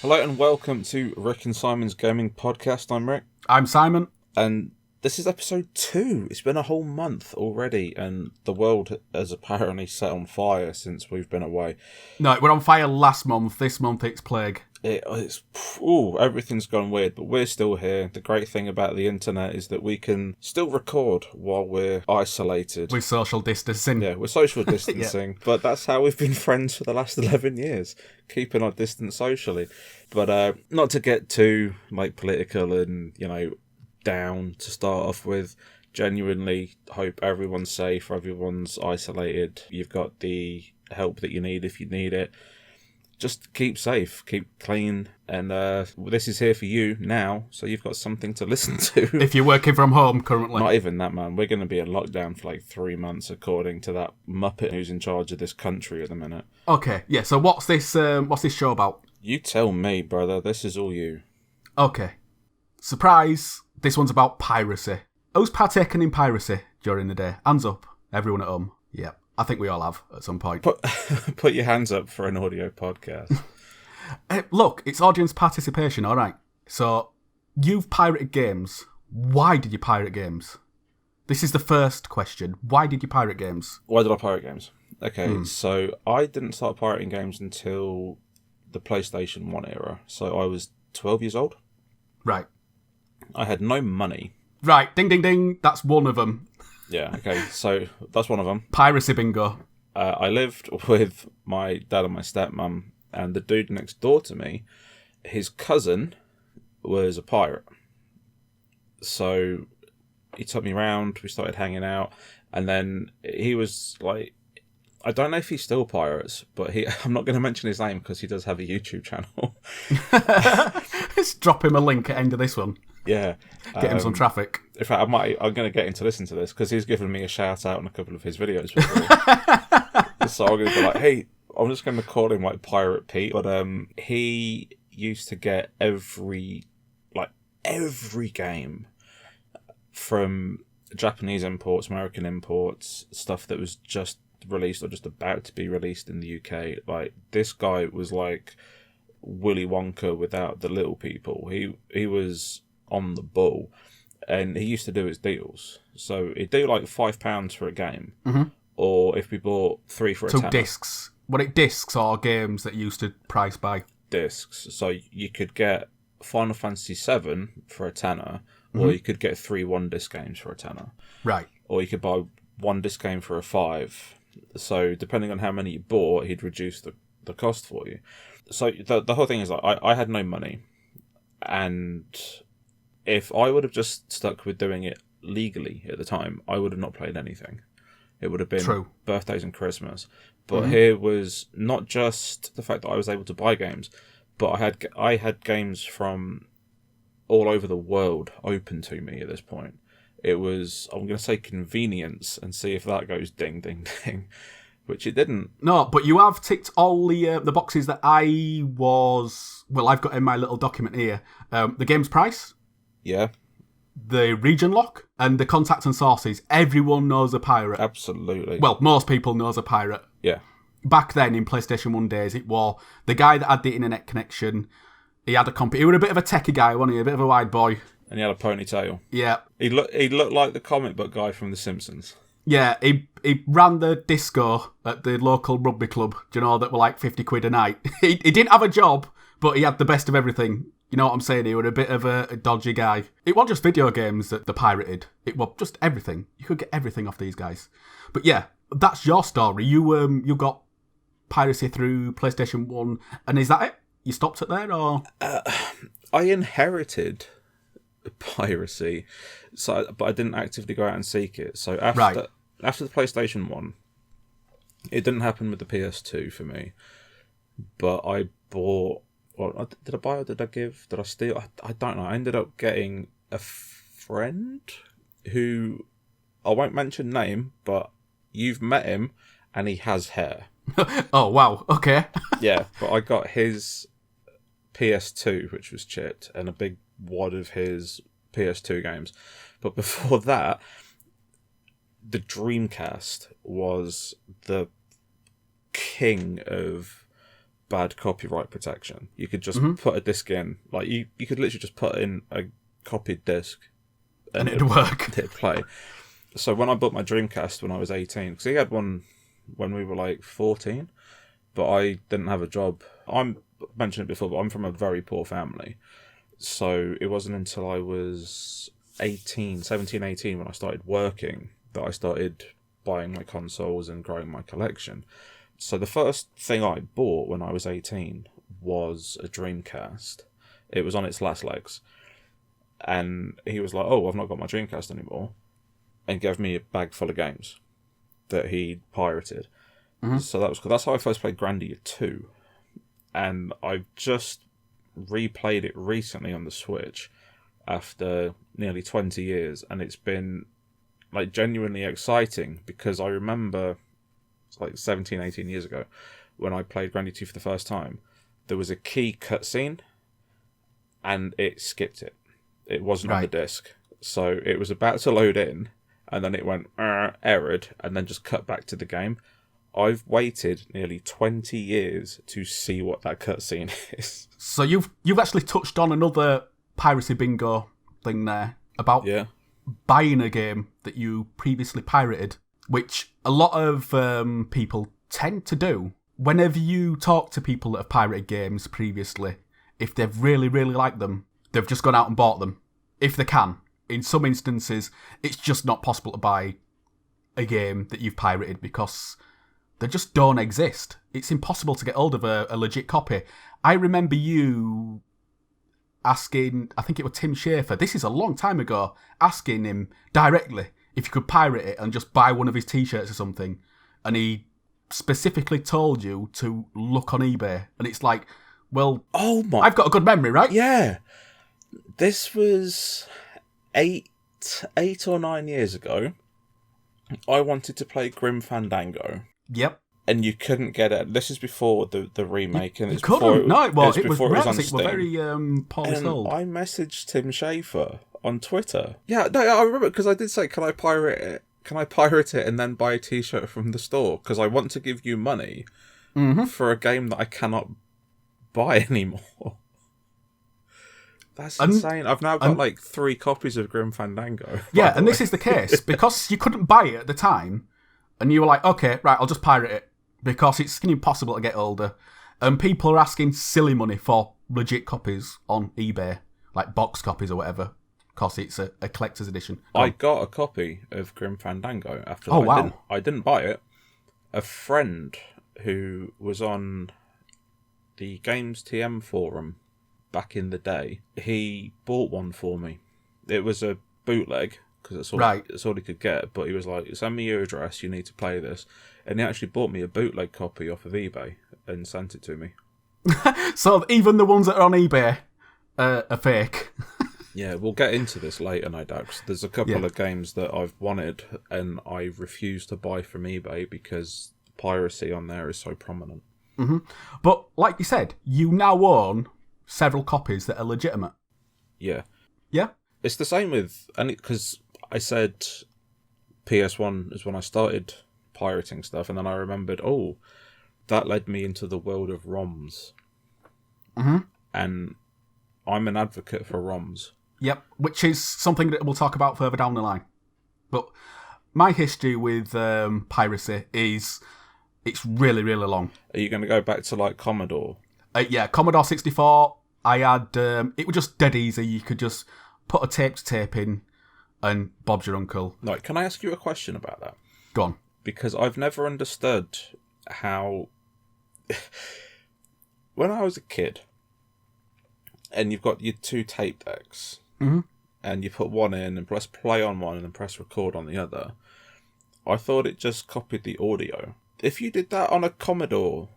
Hello and welcome to Rik and Simon's Gaming Podcast. I'm Rik. I'm Simon. And this is episode 2. It's been a whole month already, and the world has apparently set on fire since we've been away. No, it were on fire last month. This month it's plague. Everything's gone weird, but we're still here. The great thing about the internet is that we can still record while we're isolated. With social distancing. Yeah, we're social distancing, But that's how we've been friends for the last 11 years, keeping our distance socially. But not to get too political and, down to start off with. Genuinely hope everyone's safe, everyone's isolated. You've got the help that you need if you need it. Just keep safe, keep clean, and this is here for you now, so you've got something to listen to. If you're working from home currently. Not even that, man. We're going to be in lockdown for 3 months, according to that Muppet who's in charge of this country at the minute. Okay, yeah, so what's this show about? You tell me, brother. This is all you. Okay. Surprise! This one's about piracy. Who's partaken in piracy during the day? Hands up. Everyone at home. Yep. I think we all have at some point. Put your hands up for an audio podcast. Look, it's audience participation, all right. So, you've pirated games. Why did you pirate games? This is the first question. Why did you pirate games? Why did I pirate games? Okay, So I didn't start pirating games until the PlayStation 1 era. So I was 12 years old. Right. I had no money. Right, ding, ding, ding. That's one of them. Yeah, okay, so that's one of them. Piracy bingo. I lived with my dad and my stepmom, and the dude next door to me, his cousin was a pirate. So he took me around, we started hanging out, and then he was like, I don't know if he still pirates, but I'm not going to mention his name because he does have a YouTube channel. Let's drop him a link at the end of this one. Yeah. Get him some traffic. In fact, I'm going to get him to listen to this because he's given me a shout out on a couple of his videos before. So I'm going to be like, hey, I'm just going to call him Pirate Pete. But he used to get every game from Japanese imports, American imports, stuff that was just released or just about to be released in the UK. This guy was like Willy Wonka without the little people. He was on the ball, and he used to do his deals. So he'd do £5 for a game, or if we bought 3 for a tenner. So discs. Were it discs or games that you used to price by? Discs. So you could get Final Fantasy VII for a tenner, or you could get 3 one-disc games for a tenner. Right. Or you could buy 1-disc game for a 5. So depending on how many you bought, he'd reduce the cost for you. So the whole thing is I had no money, and if I would have just stuck with doing it legally at the time, I would have not played anything. It would have been birthdays and Christmas. But here was not just the fact that I was able to buy games, but I had games from all over the world open to me at this point. It was, I'm going to say convenience and see if that goes ding, ding, ding, which it didn't. No, but you have ticked all the boxes that I've got in my little document here. The game's price. Yeah. The region lock and the contact and sources. Everyone knows a pirate. Absolutely. Well, most people knows a pirate. Yeah. Back then in PlayStation 1 days, it was the guy that had the internet connection. He had a computer. He was a bit of a techie guy, wasn't he? A bit of a wide boy. And he had a ponytail. Yeah. He looked like the comic book guy from The Simpsons. Yeah, he ran the disco at the local rugby club, do you know, that were £50 a night. He didn't have a job, but he had the best of everything. You know what I'm saying? He was a bit of a dodgy guy. It wasn't just video games that they pirated. It was just everything. You could get everything off these guys. But yeah, that's your story. You got piracy through PlayStation 1, and is that it? You stopped it there, or? I inherited piracy, but I didn't actively go out and seek it. So after the PlayStation 1, it didn't happen with the PS2 for me. But I bought. Well, did I buy or did I give? Did I steal? I don't know. I ended up getting a friend who I won't mention name, but you've met him, and he has hair. Oh wow! Okay. Yeah, but I got his PS2, which was chipped, and a big wad of his PS2 games. But before that, the Dreamcast was the king of bad copyright protection. You could just put a disc in, like you could literally just put in a copied disc, and it'd work. It'd play. So when I bought my Dreamcast when I was 18, because he had one when we were like 14, but I didn't have a job. I mentioned it before, but I'm from a very poor family. So it wasn't until I was 17, 18 when I started working that I started buying my consoles and growing my collection. So the first thing I bought when I was 18 was a Dreamcast. It was on its last legs. And he was like, oh, I've not got my Dreamcast anymore. And gave me a bag full of games that he pirated. So that was cool. That's how I first played Grandia 2. And I've just replayed it recently on the Switch after nearly 20 years. And it's been like genuinely exciting because I remember it's like 17, 18 years ago when I played Grandia 2 for the first time. There was a key cutscene and it skipped it. It wasn't on the disc. So it was about to load in and then it went errored and then just cut back to the game. I've waited nearly 20 years to see what that cutscene is. So you've actually touched on another piracy bingo thing there about buying a game that you previously pirated, which a lot of people tend to do. Whenever you talk to people that have pirated games previously, if they've really, really liked them, they've just gone out and bought them, if they can. In some instances, it's just not possible to buy a game that you've pirated because they just don't exist. It's impossible to get hold of a legit copy. I remember you asking, I think it was Tim Schafer, this is a long time ago, asking him directly if you could pirate it and just buy one of his t-shirts or something. And he specifically told you to look on eBay. And it's like, well, I've got a good memory, right? Yeah. This was 8 or 9 years ago. I wanted to play Grim Fandango. Yep. And you couldn't get it. This is before the remake. And you couldn't. No, it was on Steam. Steam. Very poorly sold. I messaged Tim Schafer on Twitter. Yeah, no, I remember because I did say, can I pirate it? Can I pirate it and then buy a t-shirt from the store? Because I want to give you money for a game that I cannot buy anymore. That's insane. I've now got like 3 copies of Grim Fandango. Yeah, and this is the case. Because you couldn't buy it at the time, and you were like, okay, right, I'll just pirate it. Because it's impossible to get older. And people are asking silly money for legit copies on eBay, like box copies or whatever, because it's a collector's edition. I got a copy of Grim Fandango after that. I didn't buy it. A friend who was on the Games TM forum back in the day, he bought one for me. It was a bootleg, because it's all he could get, but he was like, send me your address, you need to play this. And he actually bought me a bootleg copy off of eBay and sent it to me. So even the ones that are on eBay are fake. Yeah, we'll get into this later, no doubt. 'Cause there's a couple of games that I've wanted and I refuse to buy from eBay because piracy on there is so prominent. But like you said, you now own several copies that are legitimate. Yeah. Yeah? It's the same with... Because I said PS1 is when I started pirating stuff, and then I remembered, that led me into the world of ROMs. And I'm an advocate for ROMs. Yep, which is something that we'll talk about further down the line. But my history with piracy is... It's really, really long. Are you going to go back to, like, Commodore? Yeah, Commodore 64. I had... it was just dead easy. You could just put a tape in and Bob's your uncle. Right, can I ask you a question about that? Go on. Because I've never understood how... When I was a kid, and you've got your 2 tape decks, and you put one in and press play on one and then press record on the other, I thought it just copied the audio. If you did that on a Commodore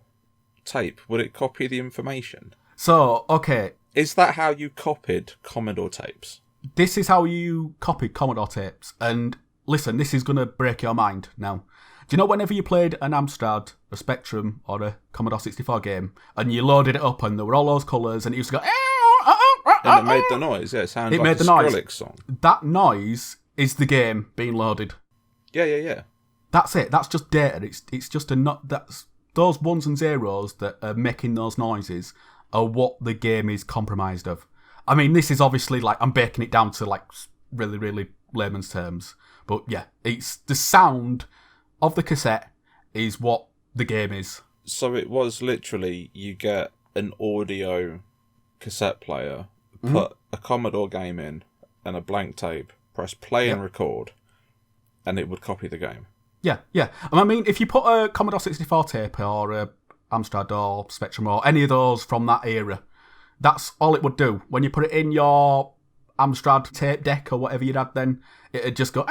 tape, would it copy the information? So, okay. Is that how you copied Commodore tapes? This is how you copied Commodore tapes. And listen, this is going to break your mind now. Do you know whenever you played an Amstrad, a Spectrum, or a Commodore 64 game, and you loaded it up and there were all those colours and it used to go... And it made the noise, yeah. It sounded like a Skrillex song. That noise is the game being loaded. Yeah. That's it. That's just data. It's just that's those ones and zeros that are making those noises are what the game is compromised of. I mean, this is obviously like, I'm breaking it down to like really, really layman's terms. But yeah, it's the sound of the cassette is what the game is. So it was literally, you get an audio cassette player, put a Commodore game in and a blank tape, press play and record, and it would copy the game. Yeah. I mean, if you put a Commodore 64 tape or a Amstrad or Spectrum or any of those from that era, that's all it would do. When you put it in your Amstrad tape deck or whatever you had then, it'd just go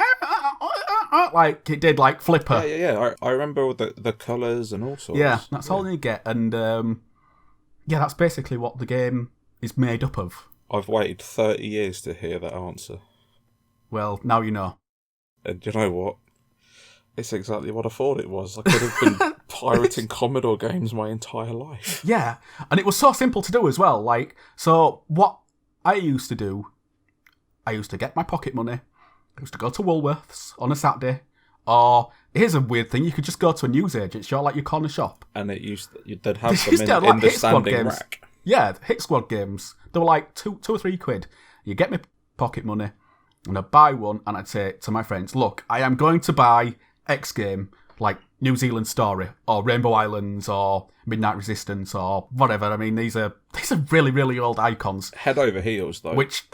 like it did, like Flipper. Yeah. I remember all the colours and all sorts. Yeah, that's all you get. And that's basically what the game is made up of. I've waited 30 years to hear that answer. Well, now you know. And you know what? It's exactly what I thought it was. I could have been pirating Commodore games my entire life. Yeah, and it was so simple to do as well. Like, so what I used to do, I used to get my pocket money, I used to go to Woolworths on a Saturday, or here's a weird thing, you could just go to a newsagent shop, like your corner shop. And they'd have them in the standing rack. Yeah, Hit Squad games. They were like two or £3. You get me pocket money, and I'd buy one, and I'd say to my friends, look, I am going to buy X game, like New Zealand Story, or Rainbow Islands, or Midnight Resistance, or whatever. I mean, these are really, really old icons. Head over heels, though. Which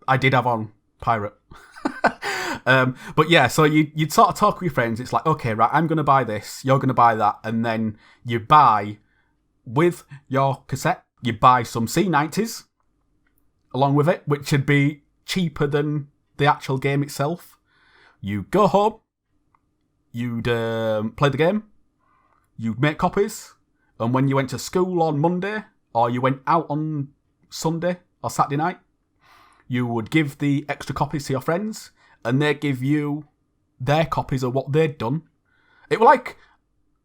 I did have on Pirate. But yeah, so you'd sort of talk with your friends. It's like, okay, right, I'm going to buy this, you're going to buy that, and then you buy, with your cassette, you buy some C90s along with it, which would be cheaper than the actual game itself. You go home, you'd play the game, you'd make copies, and when you went to school on Monday, or you went out on Sunday or Saturday night, you would give the extra copies to your friends, and they'd give you their copies of what they'd done. It was like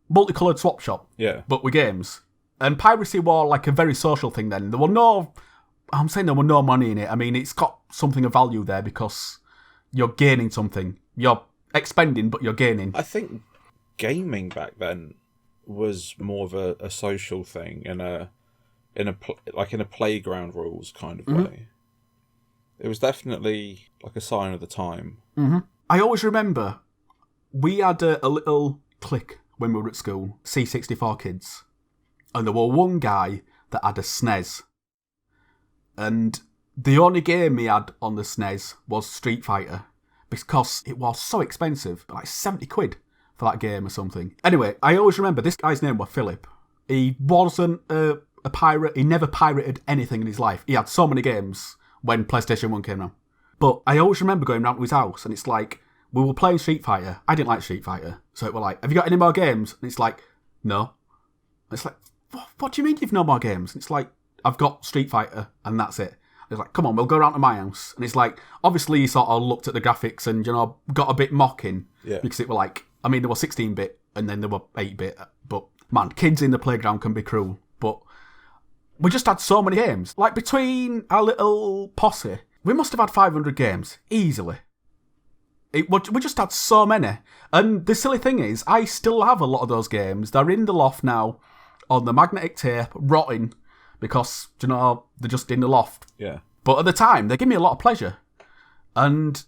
multicoloured swap shop, but with games. And piracy was like a very social thing then. There were no money in it. I mean, it's got something of value there because you're gaining something. You're expending, but you're gaining. I think gaming back then was more of a social thing in a playground rules kind of way. It was definitely like a sign of the time. Mm-hmm. I always remember we had a little clique when we were at school, C64 kids, and there was one guy that had a SNES, and the only game he had on the SNES was Street Fighter, because it was so expensive, like £70 for that game or something. Anyway, I always remember this guy's name was Philip. He wasn't a pirate. He never pirated anything in his life. He had so many games when PlayStation 1 came out. But I always remember going round to his house, and it's like, we were playing Street Fighter. I didn't like Street Fighter. So it was like, have you got any more games? And it's like, no. And it's like, what do you mean you've no more games? And it's like, I've got Street Fighter, and that's it. It's like, come on, we'll go round to my house. And it's like, obviously he sort of looked at the graphics and, got a bit mocking. Yeah. Because it were like, I mean, there were 16-bit, and then there were 8-bit. But, man, kids in the playground can be cruel. But we just had so many games. Like, between our little posse, we must have had 500 games, easily. We just had so many. And the silly thing is, I still have a lot of those games. They're in the loft now, on the magnetic tape, rotting, because, they're just in the loft. Yeah. But at the time, they give me a lot of pleasure. And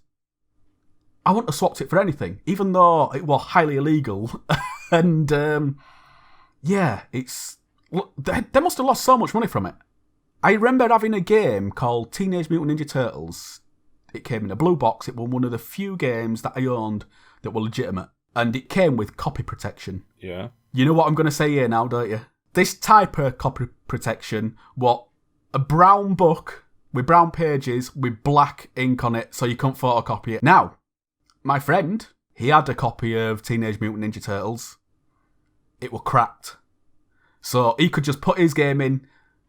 I wouldn't have swapped it for anything, even though it was highly illegal. And, they must have lost so much money from it. I remember having a game called Teenage Mutant Ninja Turtles. It came in a blue box. It was one of the few games that I owned that were legitimate. And it came with copy protection. Yeah. You know what I'm going to say here now, don't you? This type of copy protection was a brown book with brown pages with black ink on it so you couldn't photocopy it. Now, my friend, he had a copy of Teenage Mutant Ninja Turtles. It was cracked. So he could just put his game in.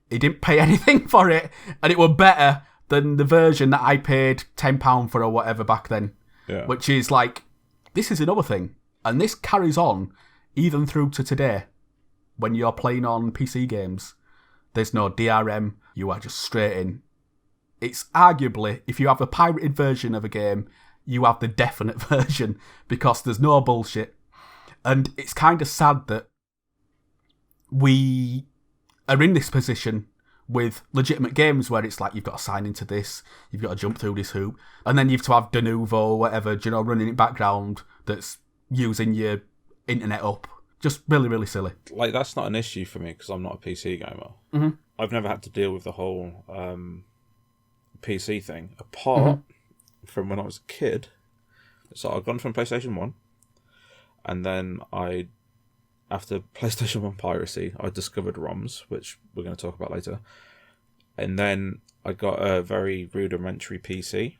He didn't pay anything for it, and it was better than the version that I paid £10 for or whatever back then. Yeah. Which is like, this is another thing. And this carries on even through to today. When you're playing on PC games, there's no DRM, you are just straight in. It's arguably, if you have a pirated version of a game, you have the definite version, because there's no bullshit. And it's kind of sad that we are in this position with legitimate games where it's like you've got to sign into this, you've got to jump through this hoop, and then you have to have de novo or whatever, running in background that's using your internet up. Just really, really silly. Like, that's not an issue for me because I'm not a PC gamer. Mm-hmm. I've never had to deal with the whole PC thing, apart from when I was a kid. So I'd gone from PlayStation 1, and then after PlayStation 1 Piracy, I discovered ROMs, which we're going to talk about later. And then I got a very rudimentary PC.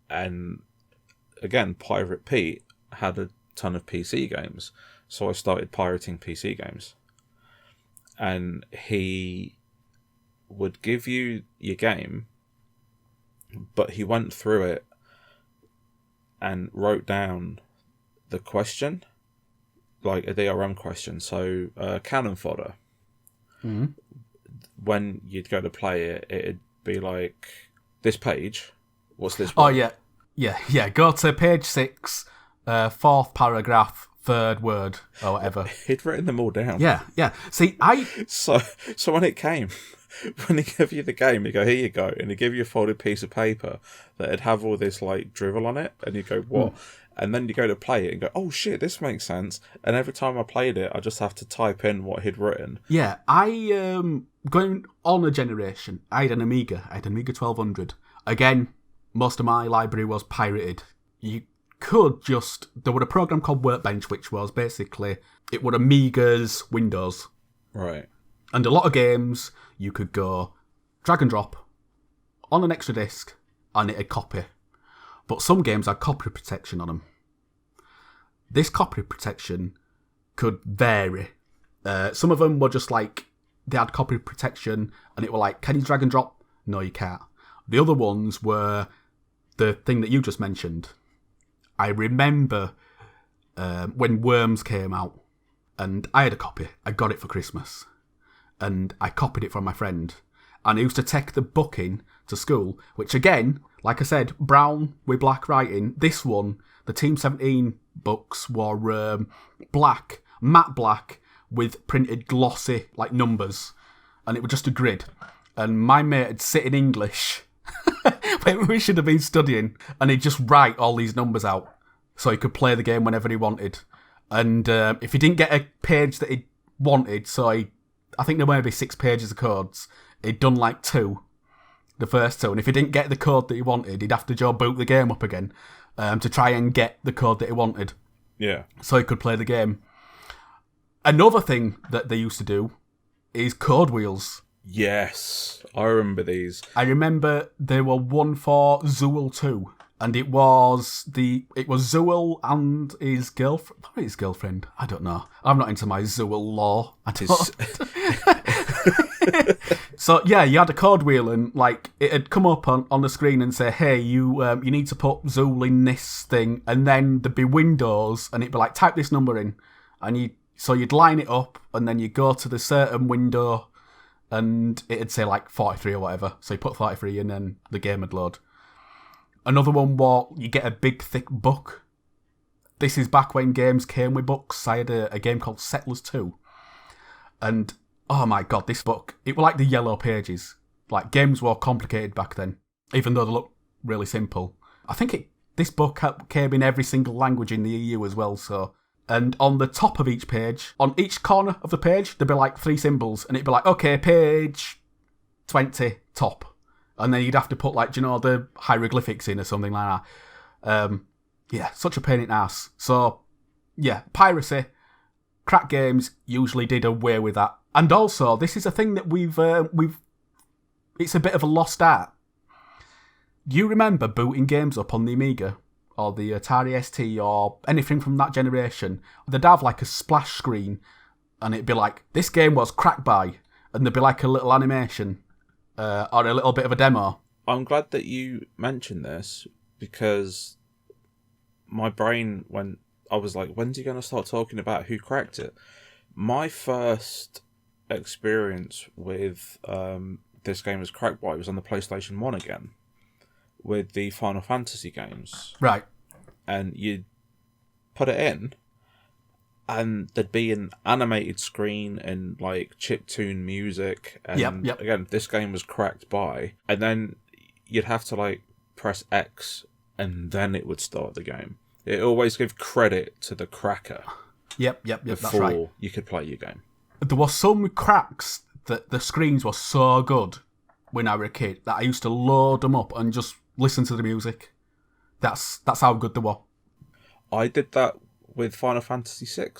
And again, Pirate Pete had a ton of PC games. So I started pirating PC games. And he would give you your game, but he went through it and wrote down the question, like a DRM question. So cannon fodder. Mm-hmm. When you'd go to play it, it'd be like, this page, what's this Oh, word? yeah. Go to page 6, 4th paragraph, 3rd word, or whatever. He'd written them all down. Yeah. See, So when it came, when he gave you the game, he'd go, here you go, and he'd give you a folded piece of paper that'd have all this like drivel on it, and you'd go, what? And then you go to play it and go, oh shit, this makes sense. And every time I played it, I just have to type in what he'd written. Yeah, going on a generation, I had an Amiga 1200. Again, most of my library was pirated. You could there was a program called Workbench, which was basically, it was Amiga's Windows. Right. And a lot of games, you could go drag and drop on an extra disc and it'd copy. But some games had copy protection on them. This copy protection could vary. Some of them were just like, they had copy protection and it were like, can you drag and drop? No, you can't. The other ones were the thing that you just mentioned. I remember when Worms came out and I had a copy. I got it for Christmas. And I copied it from my friend. And I used to take the book in to school, which again, like I said, brown with black writing. This one, the Team 17 books were black, matte black, with printed glossy like numbers. And it was just a grid. And my mate would sit in English, when we should have been studying, and he'd just write all these numbers out so he could play the game whenever he wanted. And if he didn't get a page that he wanted, I think there might be 6 pages of codes, he'd done like 2. The first 2, and if he didn't get the code that he wanted, he'd have to boot the game up again to try and get the code that he wanted. Yeah. So he could play the game. Another thing that they used to do is Chord Wheels. Yes, I remember these. I remember there were one for Zool 2, and it was Zool and his girlfriend. Probably his girlfriend. I don't know. I'm not into my Zool lore. I don't. So yeah, you had a Chord Wheel, and like it'd come up on the screen and say, "Hey, you need to put Zool in this thing," and then there'd be windows, and it'd be like, "Type this number in," and you'd line it up, and then you go to the certain window, and it'd say like 43 or whatever. So you put 43 in, and the game would load. Another one was you get a big thick book. This is back when games came with books. I had a game called Settlers 2, and oh my god, this book, it were like the yellow pages. Like, games were complicated back then, even though they looked really simple. I think this book came in every single language in the EU as well, so. And on the top of each page, on each corner of the page, there'd be like 3 symbols, and it'd be like, okay, page 20, top. And then you'd have to put like, the hieroglyphics in or something like that. Yeah, such a pain in the ass. So, yeah, piracy, crack games usually did away with that. And also, this is a thing that we've it's a bit of a lost art. Do you remember booting games up on the Amiga or the Atari ST or anything from that generation? They'd have like a splash screen, and it'd be like, this game was cracked by, and there'd be like a little animation or a little bit of a demo. I'm glad that you mentioned this, because my brain went, I was like, when's he going to start talking about who cracked it? My first experience with this game as cracked by was on the PlayStation 1 again, with the Final Fantasy games. Right. And you put it in, and there'd be an animated screen and like chiptune music, and Yep. again, this game was cracked by, and then you'd have to like press X and then it would start the game. It always gave credit to the cracker Yep, before that's right. you could play your game. There were some cracks that the screens were so good when I was a kid that I used to load them up and just listen to the music. That's how good they were. I did that with Final Fantasy VI.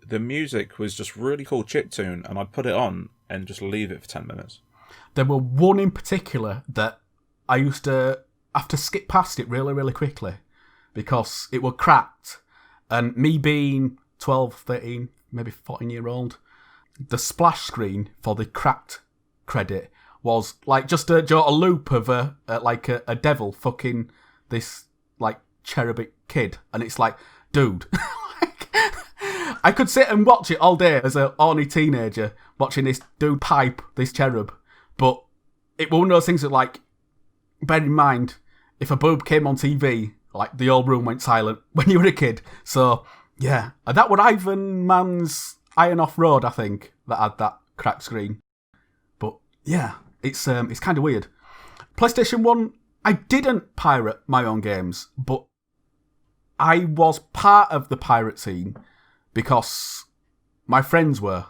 The music was just really cool chiptune, and I'd put it on and just leave it for 10 minutes. There were one in particular that I used to have to skip past it really, really quickly because it were cracked. And me being 12, 13, maybe 14-year-old, the splash screen for the cracked credit was like just a loop of a devil fucking this like cherubic kid, and it's like, dude, I could sit and watch it all day as a horny teenager watching this dude pipe this cherub, but it was one of those things that, like, bear in mind, if a boob came on TV, like the old room went silent when you were a kid. So yeah, and that was Ivan Man's Iron Off Road, I think, that had that cracked screen. But yeah, it's kind of weird. PlayStation 1, I didn't pirate my own games, but I was part of the pirate scene because my friends were.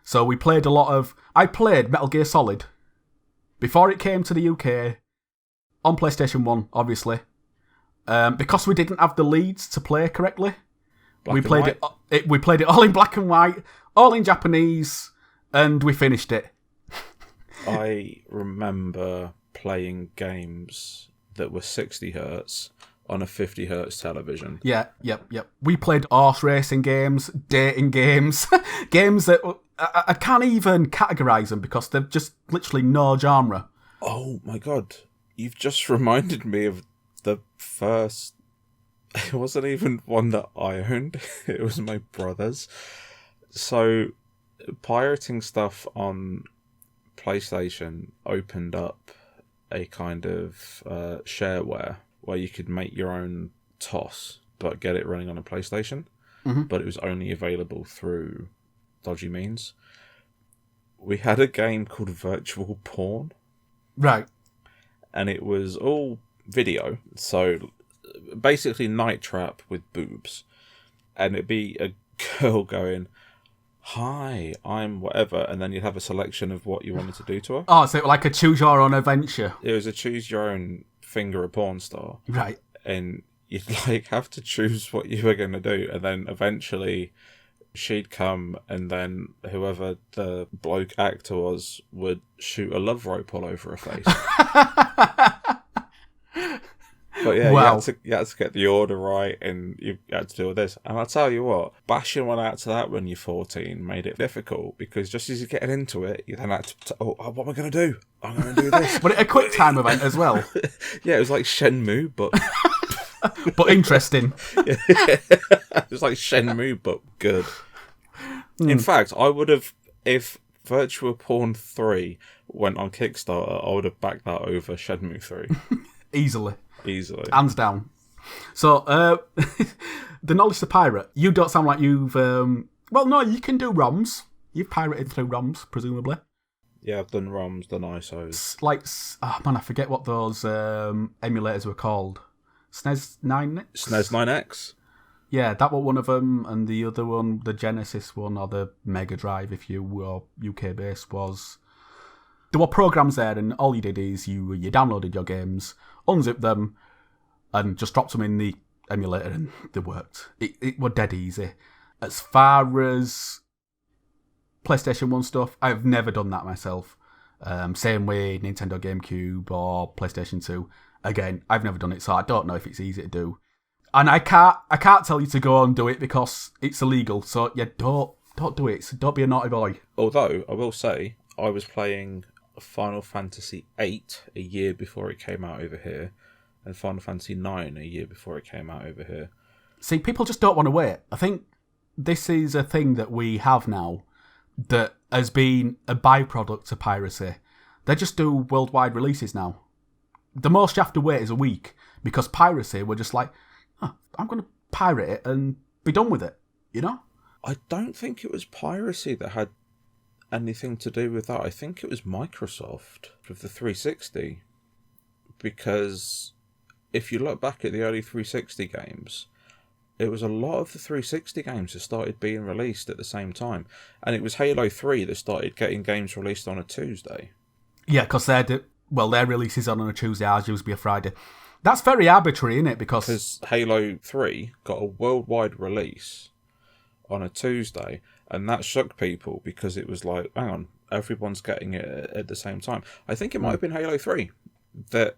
So we played I played Metal Gear Solid before it came to the UK on PlayStation 1, obviously. Because we didn't have the leads to play correctly. We played it all in black and white, all in Japanese, and we finished it. I remember playing games that were 60 hertz on a 50 hertz television. Yeah. We played horse racing games, dating games, games that I can't even categorise them because they're just literally no genre. Oh my god, you've just reminded me of the first... It wasn't even one that I owned, it was my brother's. So, pirating stuff on PlayStation opened up a kind of shareware where you could make your own TOS but get it running on a PlayStation. Mm-hmm. But it was only available through dodgy means. We had a game called Virtual Porn. Right. And it was all video. So basically Night Trap with boobs. And it'd be a girl going, "Hi, I'm whatever," and then you'd have a selection of what you wanted to do to her. Oh, so like a choose your own adventure. It was a choose your own finger a porn star. Right. And you'd like have to choose what you were going to do, and then eventually she'd come, and then whoever the bloke actor was would shoot a love rope all over her face. But yeah, wow. you had to get the order right, and you had to do all this. And I'll tell you what, bashing one out to that when you're 14 made it difficult, because just as you're getting into it, you then had to, what am I going to do? I'm going to do this. But a quick time event as well. Yeah, it was like Shenmue, but... but interesting. It was like Shenmue, but good. In fact, I would have, if Virtual Porn 3 went on Kickstarter, I would have backed that over Shenmue 3. Easily. Hands down. So, the Knowledge to Pirate, you don't sound like you've... well, no, you can do ROMs. You've pirated through ROMs, presumably. Yeah, I've done ROMs, done ISOs. Like, I forget what those emulators were called. SNES 9X? SNES 9X? Yeah, that was one of them, and the other one, the Genesis one, or the Mega Drive, if you were UK-based, was... There were programs there, and all you did is you downloaded your games, unzipped them, and just dropped them in the emulator, and they worked. It was dead easy. As far as PlayStation 1 stuff, I've never done that myself. Same way Nintendo GameCube or PlayStation 2. Again, I've never done it, so I don't know if it's easy to do. And I can't tell you to go and do it because it's illegal. So yeah, don't do it. So don't be a naughty boy. Although I will say, I was playing Final Fantasy VIII a year before it came out over here, and Final Fantasy IX a year before it came out over here. See, people just don't want to wait. I think this is a thing that we have now that has been a byproduct to piracy. They just do worldwide releases now. The most you have to wait is a week because piracy, we're just like, I'm going to pirate it and be done with it, you know? I don't think it was Piracy that had anything to do with that. I think it was Microsoft with the 360. Because if you look back at the early 360 games, it was a lot of the 360 games that started being released at the same time. And it was Halo 3 that started getting games released on a Tuesday. Yeah, because their release is on a Tuesday, ours used to be a Friday. That's very arbitrary, isn't it? Because Halo 3 got a worldwide release on a Tuesday, and that shook people because it was like, hang on, everyone's getting it at the same time. I think it might have been Halo 3 that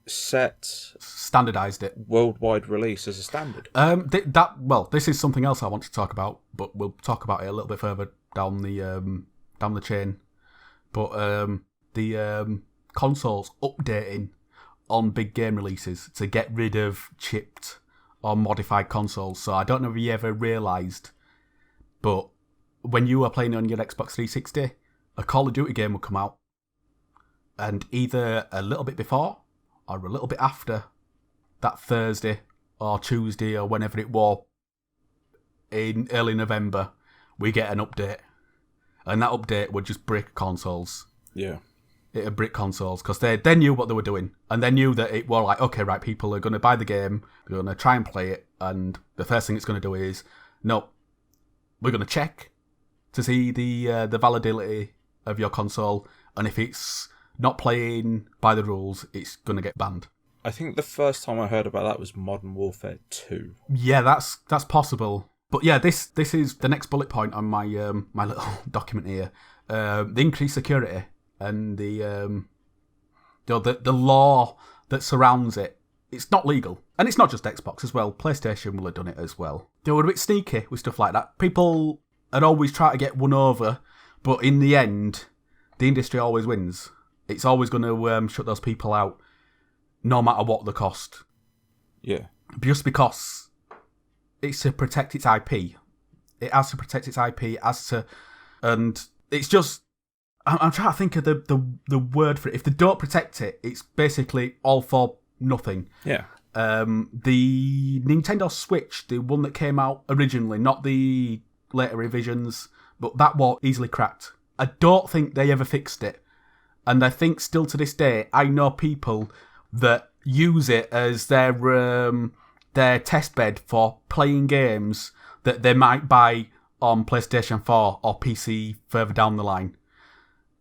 standardized it, worldwide release as a standard. This is something else I want to talk about, but we'll talk about it a little bit further down the chain. But the consoles updating on big game releases to get rid of chipped or modified consoles. So I don't know if you ever realised, but when you were playing on your Xbox 360, a Call of Duty game would come out, and either a little bit before or a little bit after that Thursday or Tuesday or whenever it was in early November, we get an update. And that update would just break consoles. Yeah. It would break consoles because they knew what they were doing. And they knew that it was like, okay, right, people are going to buy the game, they're going to try and play it, and the first thing it's going to do is, no, we're going to check to see the validity of your console, and if it's not playing by the rules, it's going to get banned. I think the first time I heard about that was Modern Warfare 2. Yeah, that's possible. But yeah, this is the next bullet point on my my little document here. The increased security and the law that surrounds it. It's not legal. And it's not just Xbox as well. PlayStation will have done it as well. They were a bit sneaky with stuff like that. People had always tried to get one over, but in the end, the industry always wins. It's always going to shut those people out, no matter what the cost. Yeah. Just because it's to protect its IP. It has to protect its IP, and it's just, I'm trying to think of the word for it. If they don't protect it, it's basically all for nothing. Yeah. The Nintendo Switch, the one that came out originally, not the later revisions, but that was easily cracked. I don't think they ever fixed it. And I think still to this day, I know people that use it as their test bed for playing games that they might buy on PlayStation 4 or PC further down the line.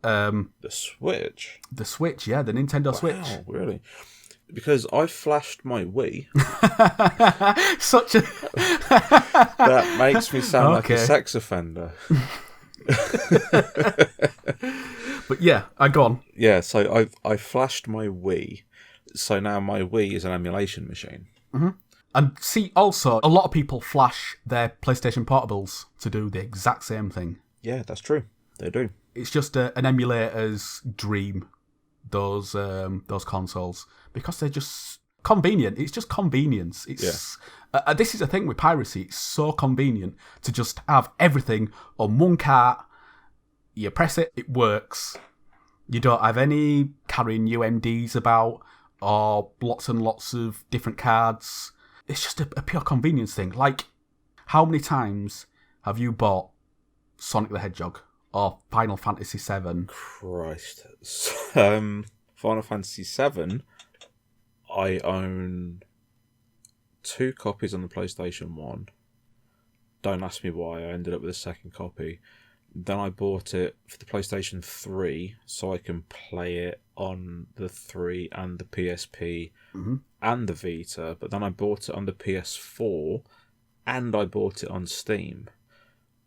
The Switch? The Switch, yeah, the Nintendo Switch. Wow, really? Because I flashed my Wii. Such a... That makes me sound like a sex offender. But yeah, go on. Yeah, so I flashed my Wii, so now my Wii is an emulation machine. Mm-hmm. And see, also, a lot of people flash their PlayStation Portables to do the exact same thing. Yeah, that's true. They do. It's just an emulator's dream, those consoles, because they're just convenient. It's just convenience. It's this is the thing with piracy. It's so convenient to just have everything on one cart. You press it, it works. You don't have any carrying UMDs about or lots and lots of different cards. It's just a pure convenience thing. Like, how many times have you bought Sonic the Hedgehog or Final Fantasy VII? Christ. Final Fantasy VII, I own 2 copies on the PlayStation 1. Don't ask me why, I ended up with a second copy. Then I bought it for the PlayStation 3 so I can play it on the 3 and the PSP and the Vita. But then I bought it on the PS4 and I bought it on Steam.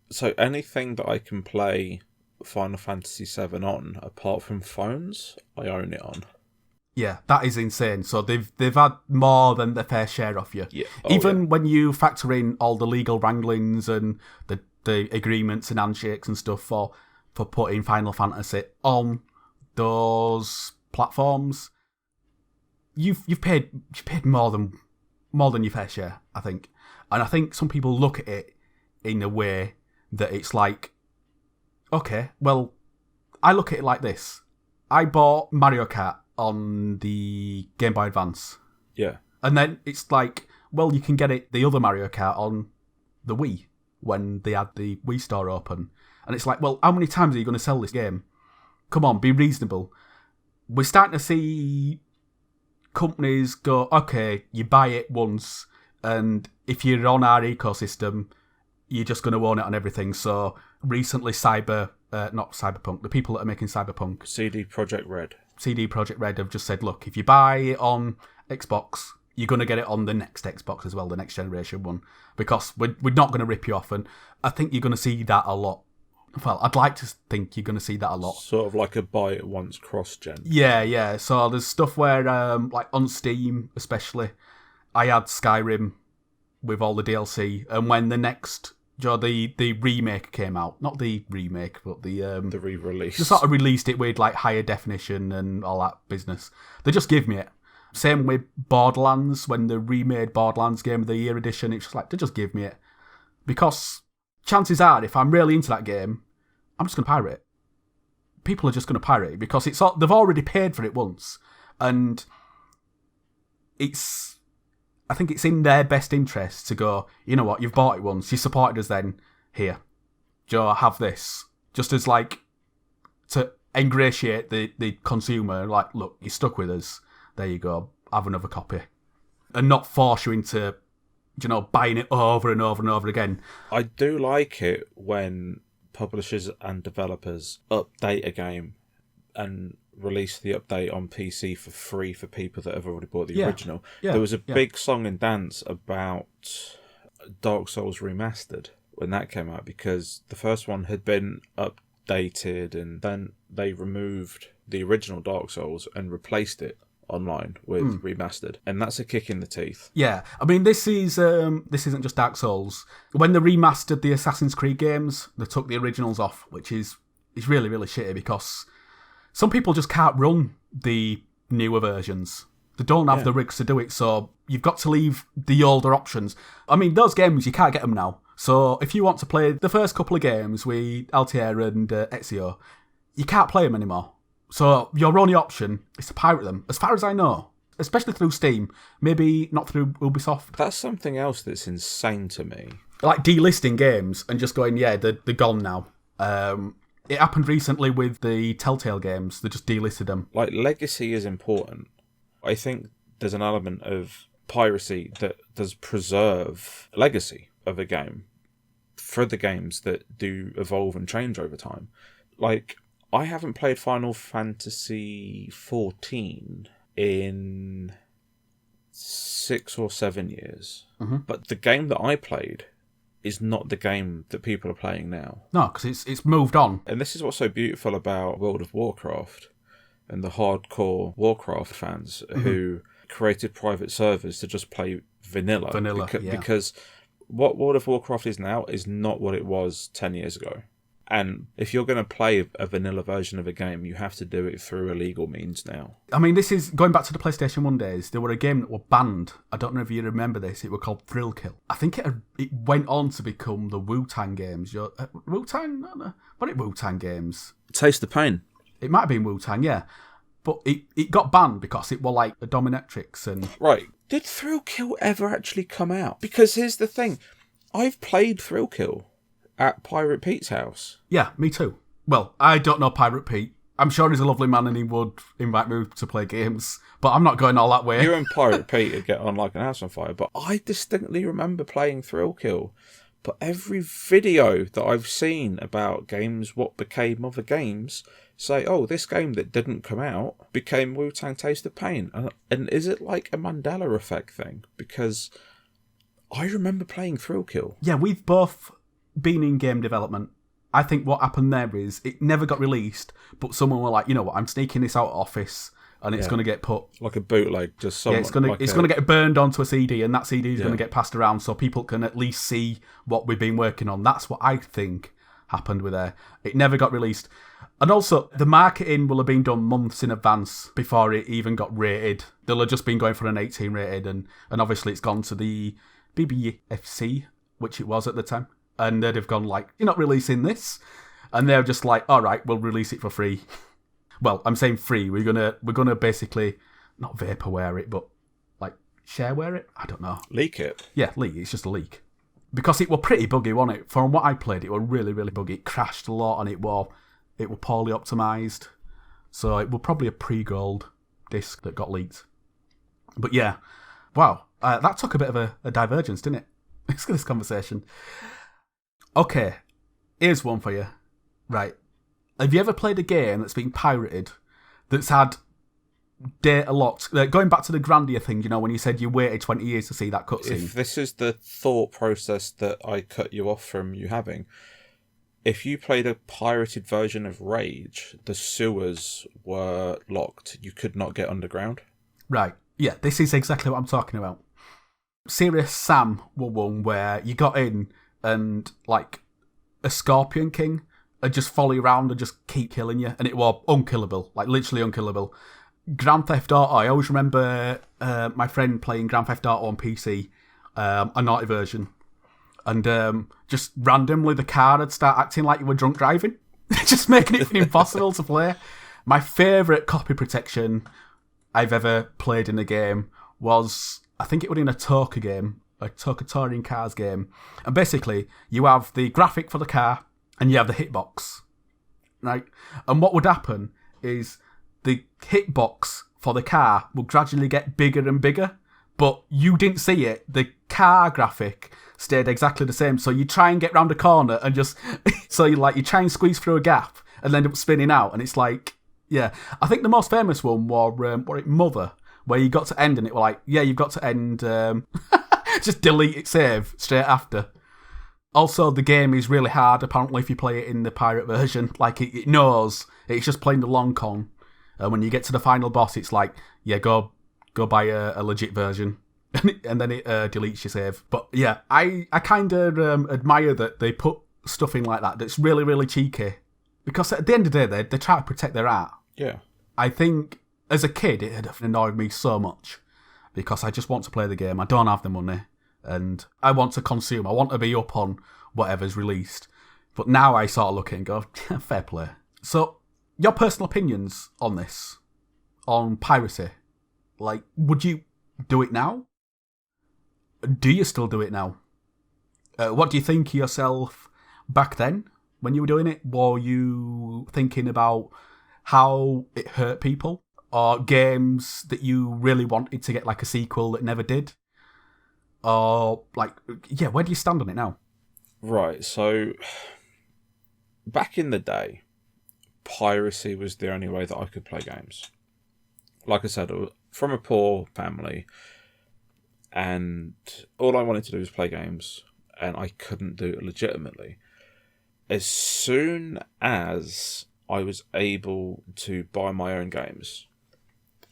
So anything that I can play Final Fantasy VII on, apart from phones, I own it on. Yeah, that is insane. So they've had more than their fair share of you. Yeah. Even when you factor in all the legal wranglings and the agreements and handshakes and stuff for putting Final Fantasy on those platforms, you've paid more than your fair share, I think. And I think some people look at it in a way that it's like, okay, well, I look at it like this. I bought Mario Kart on the Game Boy Advance. Yeah. And then it's like, well, you can get the other Mario Kart on the Wii. when they had the Wii store open. And it's like, well, how many times are you going to sell this game? Come on, be reasonable. We're starting to see companies go, okay, you buy it once, and if you're on our ecosystem, you're just going to own it on everything. So recently, not Cyberpunk, the people that are making Cyberpunk, CD Projekt Red have just said, look, if you buy it on Xbox, you're going to get it on the next Xbox as well, the next generation one, because we're not going to rip you off. And I think you're going to see that a lot. Well, I'd like to think you're going to see that a lot. Sort of like a buy it once cross-gen. Yeah. So there's stuff where, like on Steam especially, I had Skyrim with all the DLC, and when the next, the remake came out, not the remake, but the re-release. They sort of released it with like higher definition and all that business. They just give me it. Same with Borderlands, when the remade Borderlands Game of the Year edition, it's just like, they just give me it. Because chances are, if I'm really into that game, I'm just going to pirate it. People are just going to pirate it because they've already paid for it once. And I think it's in their best interest to go, you know what, you've bought it once, you supported us then, here, Joe, have this. Just as like, to ingratiate the consumer, like, look, you're stuck with us, there you go, have another copy. And not force you into, buying it over and over and over again. I do like it when publishers and developers update a game and release the update on PC for free for people that have already bought the original. Yeah, there was a big song and dance about Dark Souls Remastered when that came out, because the first one had been updated and then they removed the original Dark Souls and replaced it online with Remastered, and that's a kick in the teeth. Yeah, I mean, this isn't just Dark Souls. When they remastered the Assassin's Creed games, they took the originals off, which is really, really shitty, because some people just can't run the newer versions. They don't have the rigs to do it, so you've got to leave the older options. I mean, those games, you can't get them now. So if you want to play the first couple of games with Altair and Ezio, you can't play them anymore. So your only option is to pirate them, as far as I know. Especially through Steam. Maybe not through Ubisoft. That's something else that's insane to me. Like delisting games and just going, they're gone now. It happened recently with the Telltale games. They just delisted them. Like, legacy is important. I think there's an element of piracy that does preserve legacy of a game for the games that do evolve and change over time. Like, I haven't played Final Fantasy 14 in 6 or 7 years. Mm-hmm. But the game that I played is not the game that people are playing now. No, because it's moved on. And this is what's so beautiful about World of Warcraft and the hardcore Warcraft fans who created private servers to just play vanilla. Because what World of Warcraft is now is not what it was 10 years ago. And if you're going to play a vanilla version of a game, you have to do it through illegal means now. I mean, this is going back to the PlayStation 1 days. There were a game that were banned. I don't know if you remember this. It was called Thrill Kill. I think it went on to become the Wu-Tang games. Wu-Tang? No. What are it, Wu-Tang games? Taste the Pain. It might have been Wu-Tang, yeah. But it got banned because it were like a dominatrix and... Right. Did Thrill Kill ever actually come out? Because here's the thing. I've played Thrill Kill at Pirate Pete's house. Yeah, me too. Well, I don't know Pirate Pete. I'm sure he's a lovely man and he would invite me to play games, but I'm not going all that way. You and Pirate Pete would get on like an house on fire, but I distinctly remember playing Thrill Kill. But every video that I've seen about games, what became other games, say, oh, this game that didn't come out became Wu-Tang Taste of Pain. And is it like a Mandela effect thing? Because I remember playing Thrill Kill. Yeah, we've both been in game development. I think what happened there is it never got released, but someone were like, you know what, I'm sneaking this out of office and it's going to get put... Like a bootleg, just someone... Yeah, it's going to get burned onto a CD and that CD is going to get passed around so people can at least see what we've been working on. That's what I think happened with there. It never got released. And also, the marketing will have been done months in advance before it even got rated. They'll have just been going for an 18 rated and obviously it's gone to the BBFC, which it was at the time. And they'd have gone like, you're not releasing this. And they're just like, all right, we'll release it for free. Well, I'm saying free. We're gonna basically not vaporware it, but like shareware it. I don't know. Leak it. Yeah, leak. It's just a leak. Because it were pretty buggy, wasn't it? From what I played, it were really, really buggy. It crashed a lot and it were poorly optimised. So it was probably a pre-gold disc that got leaked. But yeah, wow. That took a bit of a divergence, didn't it? This conversation. Okay, here's one for you. Right. Have you ever played a game that's been pirated that's had data locked? Going back to the Grandia thing, when you said you waited 20 years to see that cutscene. If this is the thought process that I cut you off from you having, if you played a pirated version of Rage, the sewers were locked. You could not get underground. Right. Yeah, this is exactly what I'm talking about. Serious Sam were one where you got in and, like, a Scorpion King would just follow you around and just keep killing you. And it was unkillable. Like, literally unkillable. Grand Theft Auto, I always remember my friend playing Grand Theft Auto on PC, a naughty version. And just randomly the car would start acting like you were drunk driving. Just making it impossible to play. My favourite copy protection I've ever played in a game was, I think it was in a Toka game, a Toka Touring Cars game. And basically, you have the graphic for the car and you have the hitbox. Right? And what would happen is the hitbox for the car will gradually get bigger and bigger, but you didn't see it. The car graphic stayed exactly the same. So you try and get round a corner and just, so you try and squeeze through a gap and end up spinning out. And it's like, yeah. I think the most famous one was Mother, where you got to end and it was like, yeah, you've got to end, just delete it, save straight after. Also, the game is really hard, apparently, if you play it in the pirate version. Like, it knows it's just playing the long con. And when you get to the final boss, it's like, yeah, go buy a legit version. And then it deletes your save. But yeah, I kind of admire that they put stuff in like that that's really, really cheeky. Because at the end of the day, they try to protect their art. Yeah. I think, as a kid, it had annoyed me so much. Because I just want to play the game. I don't have the money. And I want to consume. I want to be up on whatever's released. But now I sort of look at it and go, fair play. So, your personal opinions on this? On piracy? Like, would you do it now? Do you still do it now? What do you think of yourself back then when you were doing it? Were you thinking about how it hurt people? Or games that you really wanted to get like a sequel that never did? Or, like, yeah, where do you stand on it now? Right, so back in the day, piracy was the only way that I could play games. Like I said, from a poor family, and all I wanted to do was play games, and I couldn't do it legitimately. As soon as I was able to buy my own games,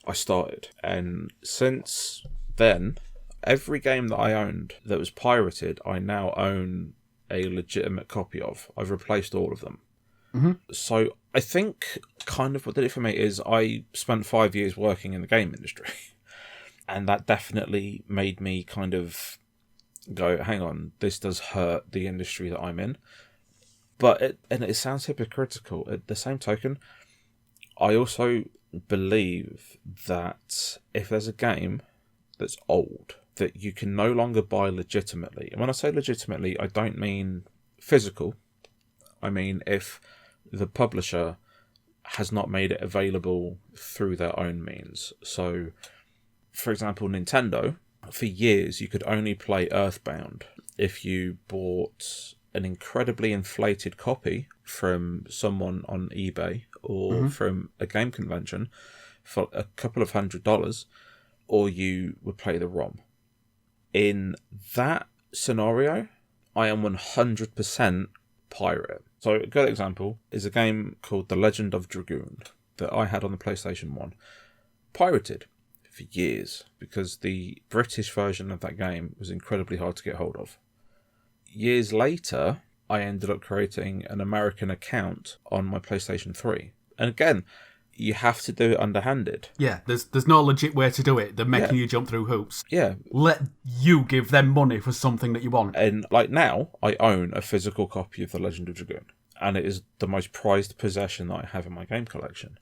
I started. And since then, every game that I owned that was pirated, I now own a legitimate copy of. I've replaced all of them. Mm-hmm. So I think kind of what did it for me is I spent 5 years working in the game industry. And that definitely made me kind of go, hang on, this does hurt the industry that I'm in. But it sounds hypocritical. At the same token, I also believe that if there's a game that's old, that you can no longer buy legitimately. And when I say legitimately, I don't mean physical. I mean if the publisher has not made it available through their own means. So, for example, Nintendo, for years you could only play Earthbound if you bought an incredibly inflated copy from someone on eBay or from a game convention for a couple of $100, or you would play the ROM. In that scenario, I am 100% pirate. So a good example is a game called The Legend of Dragoon that I had on the PlayStation 1. Pirated for years because the British version of that game was incredibly hard to get hold of. Years later, I ended up creating an American account on my PlayStation 3. And again, you have to do it underhanded. Yeah, there's no legit way to do it. They're making you jump through hoops. Yeah. Let you give them money for something that you want. And like now, I own a physical copy of The Legend of Dragoon. And it is the most prized possession that I have in my game collection.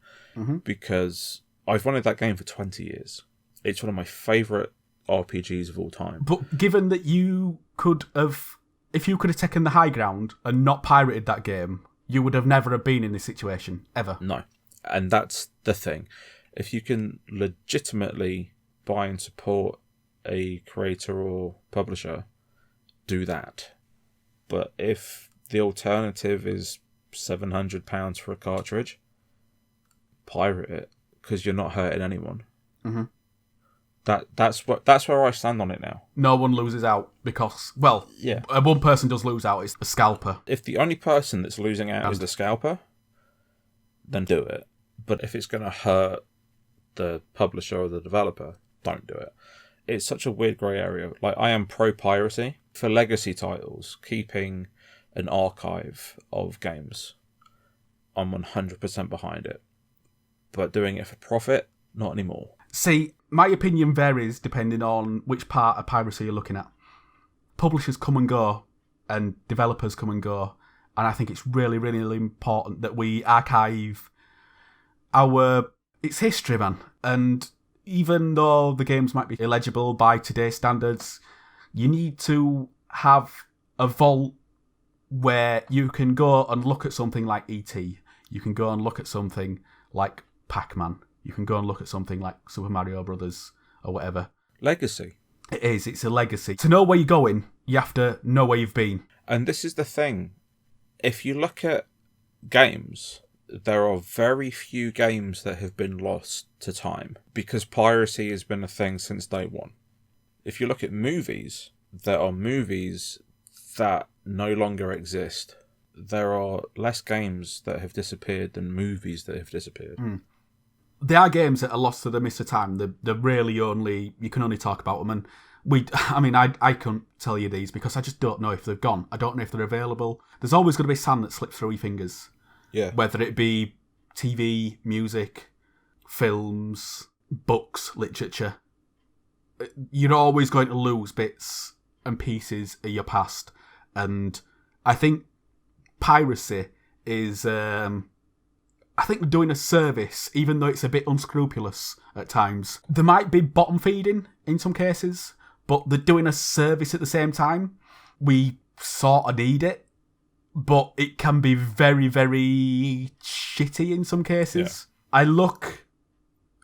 Because I've wanted that game for 20 years. It's one of my favourite RPGs of all time. But given that you could have if you could have taken the high ground and not pirated that game, you would have never have been in this situation, ever. No. And that's the thing. If you can legitimately buy and support a creator or publisher, do that. But if the alternative is £700 for a cartridge, pirate it, because you're not hurting anyone. Mm-hmm. That's where I stand on it now. No one loses out because, well, yeah, one person does lose out. It's the scalper. If the only person that's losing out is the scalper, then do it. But if it's going to hurt the publisher or the developer, don't do it. It's such a weird grey area. Like, I am pro-piracy. For legacy titles, keeping an archive of games, I'm 100% behind it. But doing it for profit, not anymore. See, my opinion varies depending on which part of piracy you're looking at. Publishers come and go, and developers come and go, and I think it's really, really important that we archive it's history, man. And even though the games might be illegible by today's standards, you need to have a vault where you can go and look at something like E.T. You can go and look at something like Pac-Man. You can go and look at something like Super Mario Brothers or whatever. Legacy. It is. It's a legacy. To know where you're going, you have to know where you've been. And this is the thing. If you look at games, there are very few games that have been lost to time because piracy has been a thing since day one. If you look at movies, there are movies that no longer exist. There are less games that have disappeared than movies that have disappeared. There are games that are lost to the mist of time. They're really only, you can only talk about them. And I couldn't tell you these because I just don't know if they've gone. I don't know if they're available. There's always going to be sand that slips through your fingers. Yeah. Whether it be TV, music, films, books, literature. You're always going to lose bits and pieces of your past. And I think piracy is... I think they're doing a service, even though it's a bit unscrupulous at times. They might be bottom feeding in some cases, but they're doing a service at the same time. We sort of need it, but it can be very, very shitty in some cases. Yeah. I look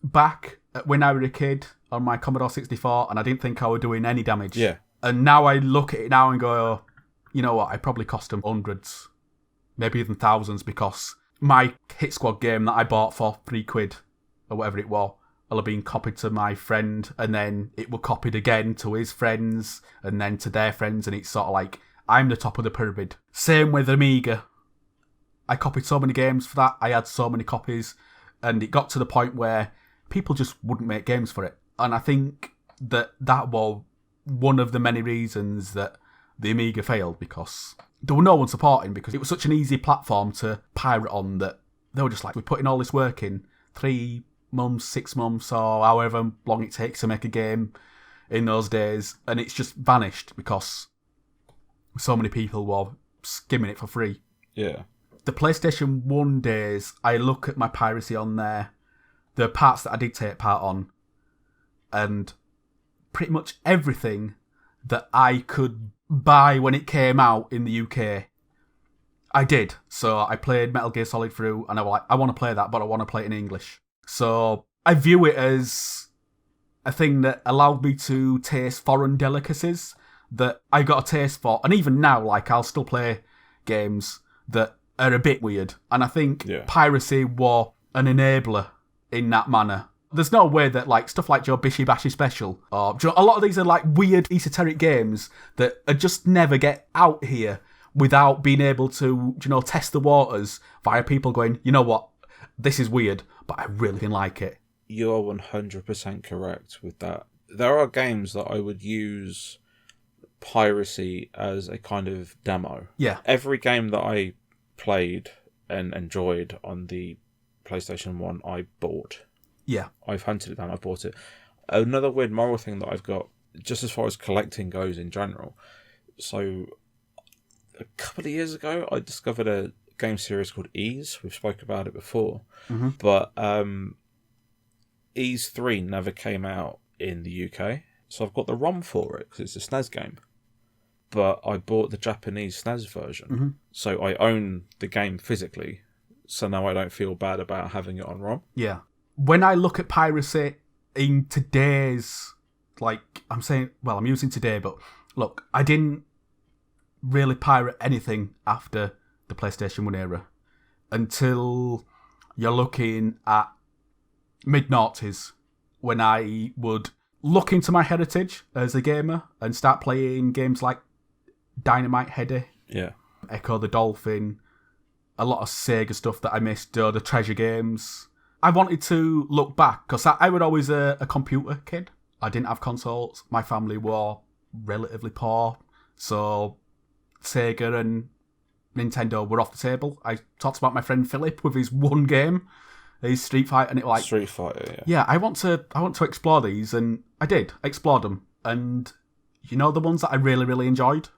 back at when I was a kid on my Commodore 64 and I didn't think I was doing any damage. Yeah. And now I look at it now and go, oh, you know what, I probably cost them hundreds, maybe even thousands, because my Hit Squad game that I bought for £3 or whatever it was will have been copied to my friend, and then it will copied again to his friends, and then to their friends, and it's sort of like, I'm the top of the pyramid. Same with Amiga. I copied so many games for that, I had so many copies, and it got to the point where people just wouldn't make games for it. And I think that was one of the many reasons that the Amiga failed, because there were no one supporting, because it was such an easy platform to pirate on that they were just like, we're putting all this work in, 3 months, 6 months, or however long it takes to make a game in those days, and it's just vanished because so many people were skimming it for free. Yeah. The PlayStation 1 days, I look at my piracy on there, the parts that I did take part on, and pretty much everything that I could buy when it came out in the UK, I did. So I played Metal Gear Solid through, and I was like, I want to play that, but I want to play it in English. So I view it as a thing that allowed me to taste foreign delicacies that I got a taste for. And even now, like, I'll still play games that are a bit weird. And I think piracy was an enabler in that manner. There's no way that, like, stuff like Joe Bishi Bashi Special, or a lot of these are like weird esoteric games that just never get out here without being able to, test the waters via people going, you know what, this is weird, but I really like it. You are 100% correct with that. There are games that I would use piracy as a kind of demo. Yeah. Every game that I played and enjoyed on the PlayStation 1, I bought. Yeah. I've hunted it down, I bought it. Another weird moral thing that I've got, just as far as collecting goes in general. So, a couple of years ago, I discovered a game series called Ease. We've spoke about it before. Mm-hmm. But Ease 3 never came out in the UK. So I've got the ROM for it, because it's a SNES game. but I bought the Japanese SNES version, so I own the game physically. So now I don't feel bad about having it on ROM. Yeah. When I look at piracy in today's, I'm using today, but look, I didn't really pirate anything after the PlayStation 1 era until you're looking at mid-noughties, when I would look into my heritage as a gamer and start playing games like Dynamite Heady, Echo the Dolphin, a lot of Sega stuff that I missed, the Treasure games. I wanted to look back, because I was always a computer kid. I didn't have consoles. My family were relatively poor, so Sega and Nintendo were off the table. I talked about my friend Philip with his one game, his Street Fighter, and it was like... Street Fighter, yeah. Yeah, I want to explore these, and I did. I explored them. And you know the ones that I really, really enjoyed?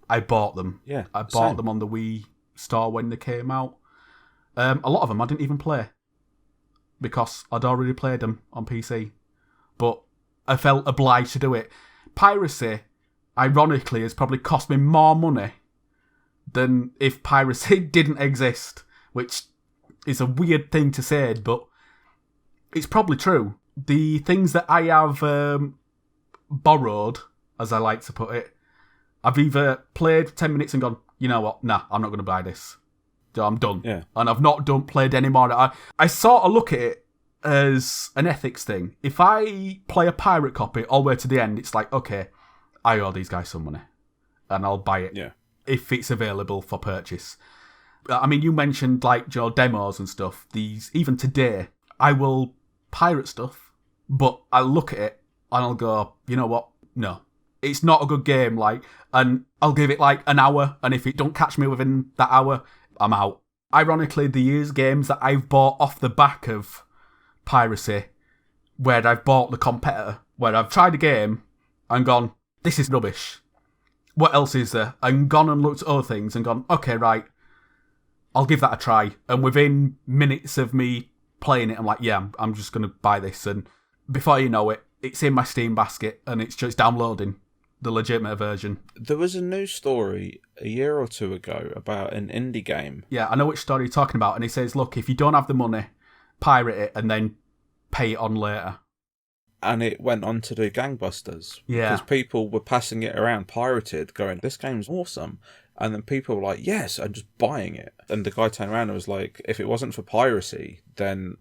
I bought them. Yeah, I bought them on the Wii store when they came out. A lot of them I didn't even play, because I'd already played them on PC. But I felt obliged to do it. Piracy, ironically, has probably cost me more money than if piracy didn't exist, which is a weird thing to say, but it's probably true. The things that I have borrowed, as I like to put it, I've either played 10 minutes and gone, you know what, nah, I'm not going to buy this. I'm done. Yeah. And I've not played anymore. I sort of look at it as an ethics thing. If I play a pirate copy all the way to the end, it's like, okay, I owe these guys some money, and I'll buy it if it's available for purchase. I mean, you mentioned demos and stuff. These, even today, I will pirate stuff, but I look at it and I'll go, you know what? No, it's not a good game. And I'll give it an hour, and if it don't catch me within that hour, I'm out. Ironically, there is games that I've bought off the back of piracy, where I've bought the competitor, where I've tried a game and gone, this is rubbish. What else is there? And gone and looked at other things and gone, okay, right, I'll give that a try. And within minutes of me playing it, I'm like, yeah, I'm just going to buy this. And before you know it, it's in my Steam basket and it's just downloading the legitimate version. There was a news story a year or two ago about an indie game. Yeah, I know which story you're talking about. And he says, look, if you don't have the money, pirate it and then pay it on later. And it went on to do gangbusters. Yeah. Because people were passing it around pirated, going, this game's awesome. And then people were like, yes, and just buying it. And the guy turned around and was like, if it wasn't for piracy, then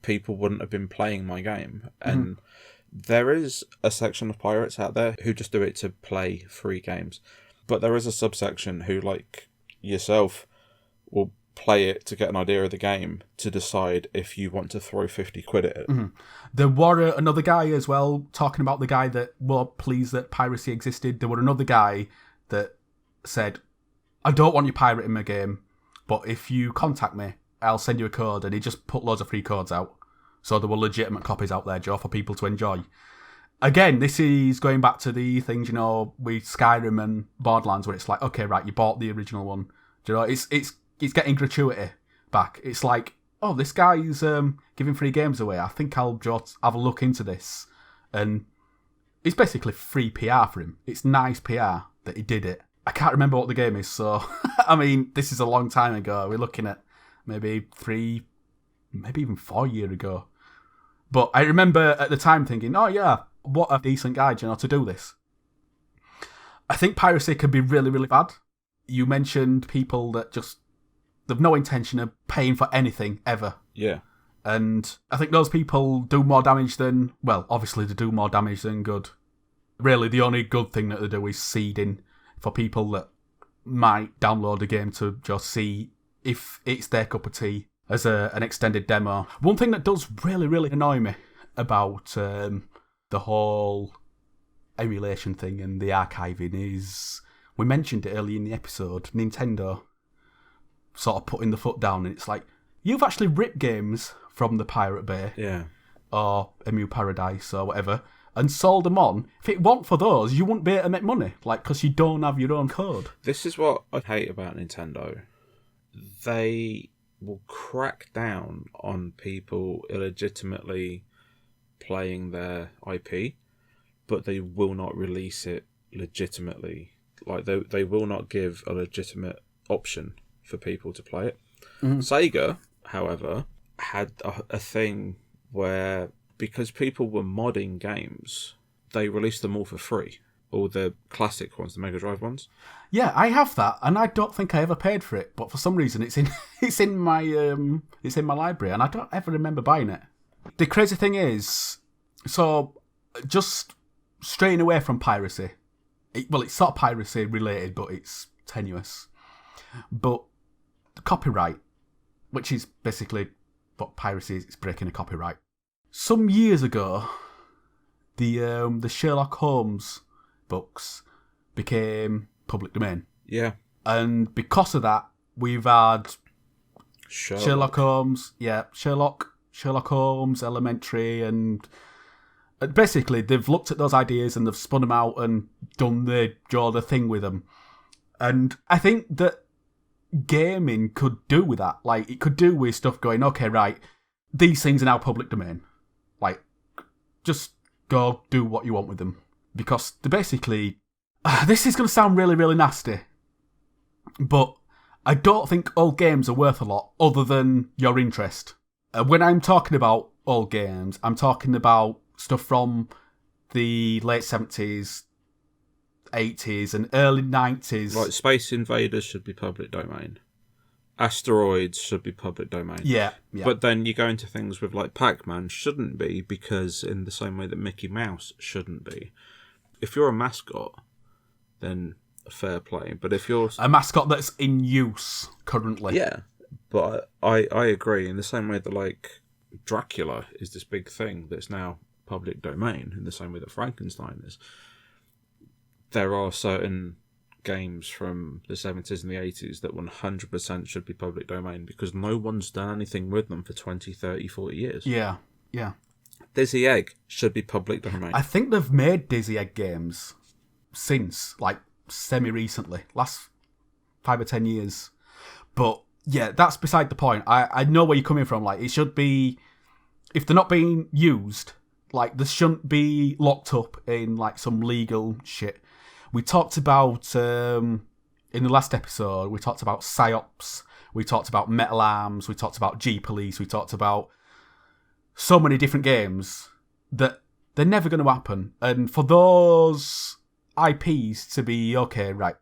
people wouldn't have been playing my game. And there is a section of pirates out there who just do it to play free games. But there is a subsection who, like yourself, will play it to get an idea of the game to decide if you want to throw 50 quid at it. There were another guy as well, talking about the guy that were pleased that piracy existed. There were another guy that said, I don't want you pirating my game, but if you contact me, I'll send you a code. And he just put loads of free codes out. So there were legitimate copies out there, Joe, for people to enjoy. Again, this is going back to the things, with Skyrim and Borderlands, where it's like, okay, right, you bought the original one. Do you know, it's getting gratuity back. It's like, oh, this guy's giving free games away. I think I'll just have a look into this. And it's basically free PR for him. It's nice PR that he did it. I can't remember what the game is, so... I mean, this is a long time ago. We're looking at maybe 3, maybe even 4 years ago. But I remember at the time thinking, oh yeah, what a decent guy, to do this. I think piracy can be really, really bad. You mentioned people that just... they've no intention of paying for anything, ever. Yeah. And I think those people do more damage than... well, obviously they do more damage than good. Really, the only good thing that they do is seeding for people that might download a game to just see if it's their cup of tea as an extended demo. One thing that does really, really annoy me about the whole emulation thing and the archiving is... we mentioned it earlier in the episode, Nintendo sort of putting the foot down, and it's like, you've actually ripped games from the Pirate Bay or Emu Paradise or whatever and sold them on. If it weren't for those, you wouldn't be able to make money, because you don't have your own code. This is what I hate about Nintendo. They will crack down on people illegitimately playing their IP, but they will not release it legitimately. Like they will not give a legitimate option for people to play it. Sega, however, had a thing where, because people were modding games, they released them all for free. All the classic ones, the Mega Drive ones. Yeah, I have that, and I don't think I ever paid for it. But for some reason, it's in my library, and I don't ever remember buying it. The crazy thing is, so just straying away from piracy. It's sort of piracy related, but it's tenuous. But the copyright, which is basically what piracy is, it's breaking a copyright. Some years ago, the Sherlock Holmes books became public domain. Yeah. And because of that, we've had Sherlock Holmes, Sherlock Holmes, Elementary, and basically they've looked at those ideas and they've spun them out and done the thing with them. And I think that gaming could do with that. Like, it could do with stuff going, okay, right, these things are now public domain. Like, just go do what you want with them. Because they're basically... this is going to sound really, really nasty. But I don't think old games are worth a lot other than your interest. When I'm talking about old games, I'm talking about stuff from the late 70s, 80s and early 90s. Like Space Invaders should be public domain. Asteroids should be public domain. Yeah. But then you go into things with like Pac-Man shouldn't be, because in the same way that Mickey Mouse shouldn't be. If you're a mascot, then fair play. But if you're... a mascot that's in use currently. Yeah. But I agree, in the same way that like Dracula is this big thing that's now public domain, in the same way that Frankenstein is. There are certain games from the 70s and the 80s that 100% should be public domain because no one's done anything with them for 20, 30, 40 years. Yeah. Dizzy Egg should be public domain. I think they've made Dizzy Egg games since, like, semi-recently. Last 5 or 10 years. But, yeah, that's beside the point. I know where you're coming from. Like, it should be... if they're not being used, like, they shouldn't be locked up in, like, some legal shit. We talked about, in the last episode, we talked about PsyOps, we talked about Metal Arms, we talked about G-Police, we talked about so many different games that they're never going to happen. And for those IPs to be, okay, right,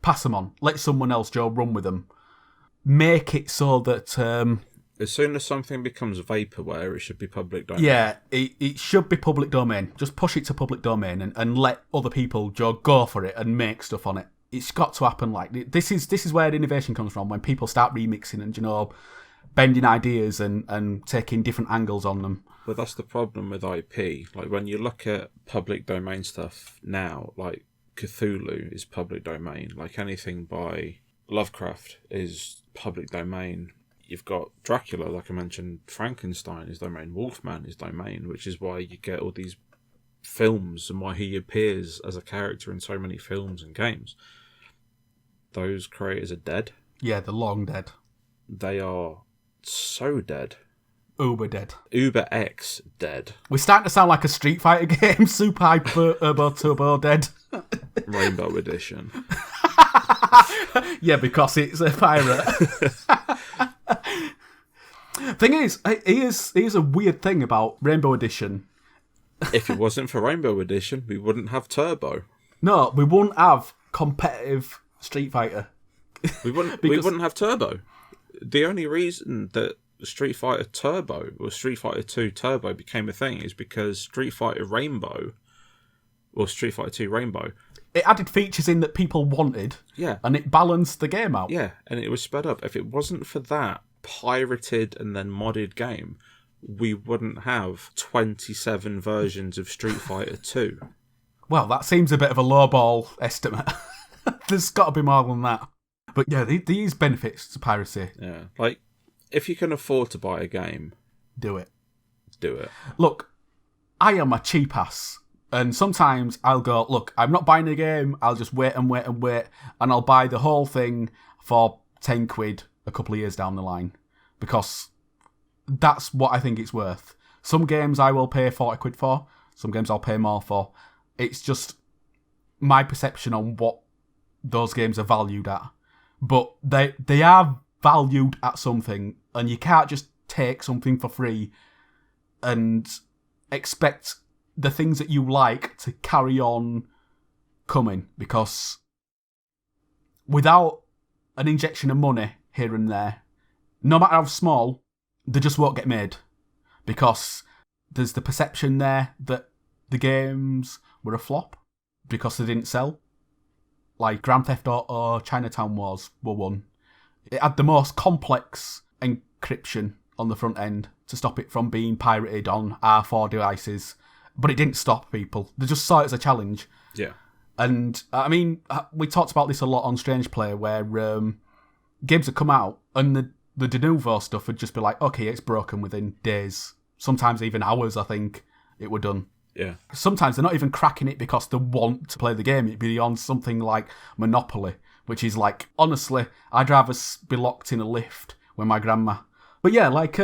pass them on, let someone else, Joe, run with them. Make it so that... as soon as something becomes vaporware, it should be public domain. Yeah, it should be public domain. Just push it to public domain and let other people go for it and make stuff on it. It's got to happen. Like, this is where innovation comes from, when people start remixing and, bending ideas and taking different angles on them. But that's the problem with IP. Like, when you look at public domain stuff now, like Cthulhu is public domain. Like, anything by Lovecraft is public domain. You've got Dracula, like I mentioned, Frankenstein is domain, Wolfman is domain, which is why you get all these films and why he appears as a character in so many films and games. Those creators are dead. Yeah, they're long dead. They are so dead. Uber dead. Uber X dead. We're starting to sound like a Street Fighter game. Super Hyper Urbo Turbo dead. Rainbow Edition. Yeah, because it's a pirate. Thing is, here's a weird thing about Rainbow Edition. If it wasn't for Rainbow Edition, we wouldn't have Turbo. No, we wouldn't have competitive Street Fighter. We wouldn't have Turbo. The only reason that Street Fighter Turbo or Street Fighter 2 Turbo became a thing is because Street Fighter Rainbow or Street Fighter 2 Rainbow, it added features in that people wanted. Yeah. And it balanced the game out. Yeah, and it was sped up. If it wasn't for that pirated and then modded game, we wouldn't have 27 versions of Street Fighter 2. Well, that seems a bit of a lowball estimate. There's got to be more than that. But yeah, these benefits to piracy. Yeah, like, if you can afford to buy a game, do it. Do it. Look, I am a cheap ass. And sometimes I'll go, look, I'm not buying a game, I'll just wait, and I'll buy the whole thing for 10 quid a couple of years down the line. Because that's what I think it's worth. Some games I will pay 40 quid for, some games I'll pay more for. It's just, my perception on what those games are valued at. But they are valued at something, and you can't just take something for free and expect the things that you like to carry on coming, because without an injection of money here and there, no matter how small, they just won't get made, because there's the perception there that the games were a flop because they didn't sell. Like Grand Theft Auto Chinatown Wars were one. It had the most complex encryption on the front end to stop it from being pirated on R4 devices, but it didn't stop people. They just saw it as a challenge. Yeah. And, I mean, we talked about this a lot on Strange Play, where games would come out and the de novo stuff would just be like, okay, it's broken within days. Sometimes even hours, I think, it were done. Yeah. Sometimes they're not even cracking it because they want to play the game. It'd be on something like Monopoly, which is like, honestly, I'd rather be locked in a lift with my grandma. But yeah, like,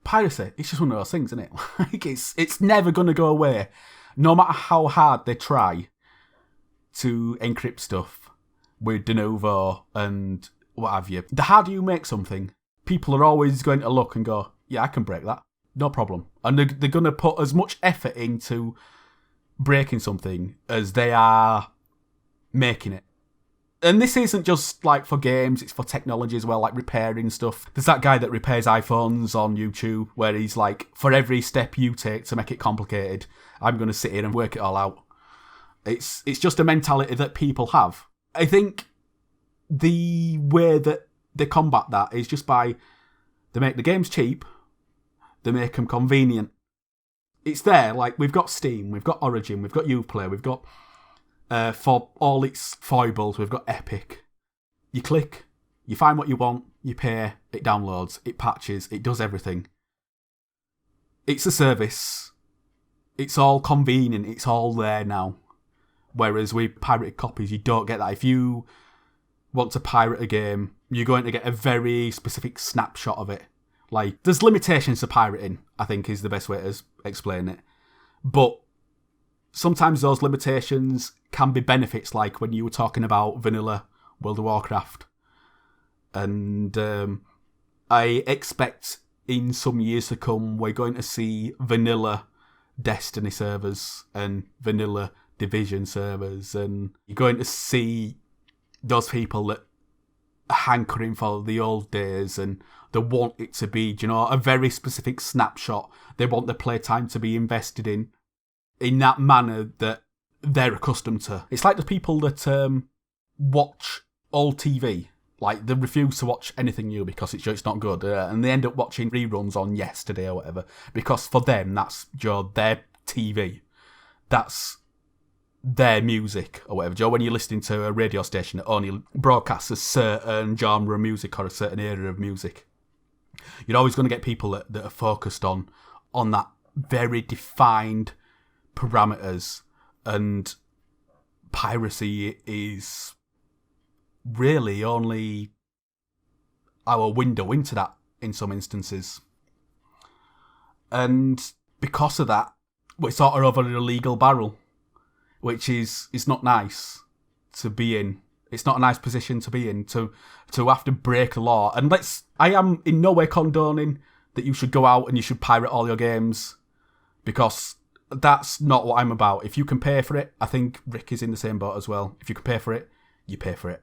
Piracy, it's just one of those things, isn't it? Like, it's never going to go away, no matter how hard they try to encrypt stuff with de novo and what have you. The harder you make something, people are always going to look and go, yeah, I can break that. No problem. And they're going to put as much effort into breaking something as they are making it. And this isn't just like for games, it's for technology as well, like repairing stuff. There's that guy that repairs iPhones on YouTube where he's like, for every step you take to make it complicated, I'm going to sit here and work it all out. It's just a mentality that people have. I think the way that they combat that is just by, they make the games cheap, they make them convenient. It's there, like, we've got Steam, we've got Origin, we've got Uplay, we've got, for all its foibles, we've got Epic. You click, you find what you want, you pay, it downloads, it patches, it does everything. It's a service. It's all convenient, it's all there now. Whereas with pirated copies, you don't get that. If you want to pirate a game, you're going to get a very specific snapshot of it. Like, there's limitations to pirating, I think is the best way to explain it. But sometimes those limitations can be benefits, like when you were talking about vanilla World of Warcraft. And I expect in some years to come, we're going to see vanilla Destiny servers and vanilla Division servers, and you're going to see those people that are hankering for the old days and they want it to be, a very specific snapshot. They want the playtime to be invested in that manner that they're accustomed to. It's like the people that watch old TV, like they refuse to watch anything new because it's not good, and they end up watching reruns on yesterday or whatever, because for them that's their TV. That's their music or whatever. When you're listening to a radio station that only broadcasts a certain genre of music or a certain area of music, you're always going to get people that are focused on that very defined parameters. And piracy is really only our window into that in some instances. And because of that, we're sort of over an illegal barrel, which is not nice to be in. It's not a nice position to be in, to have to break the law. And I am in no way condoning that you should go out and you should pirate all your games, because that's not what I'm about. If you can pay for it, I think Rik is in the same boat as well. If you can pay for it, you pay for it.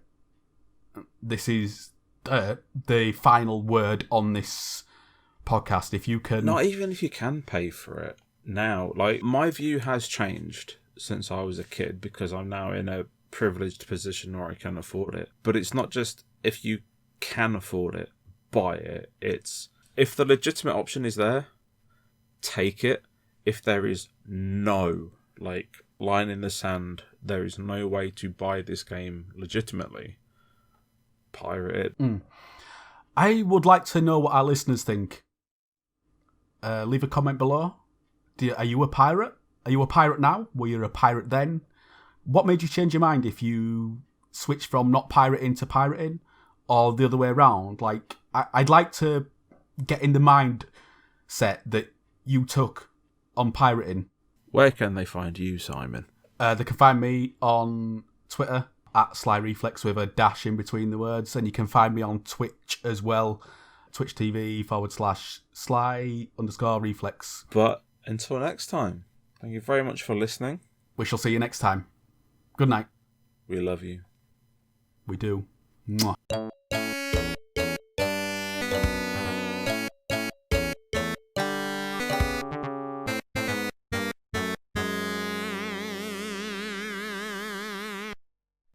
This is the final word on this podcast. If you can... Not even if you can pay for it now. Like, my view has changed since I was a kid, because I'm now in a privileged position where I can afford it. But it's not just if you can afford it, buy it. It's if the legitimate option is there, take it. If there is no line in the sand, there is no way to buy this game legitimately, pirate it. I would like to know what our listeners think. Leave a comment below. Are you a pirate? Are you a pirate now? Were you a pirate then? What made you change your mind if you switched from not pirating to pirating, or the other way around? Like, I'd like to get in the mindset that you took on pirating. Where can they find you, Simon? They can find me on Twitter at Sly Reflex with a dash in between the words, and you can find me on Twitch as well, Twitch TV /Sly_Reflex. But until next time, thank you very much for listening. We shall see you next time. Good night. We love you. We do. Mwah.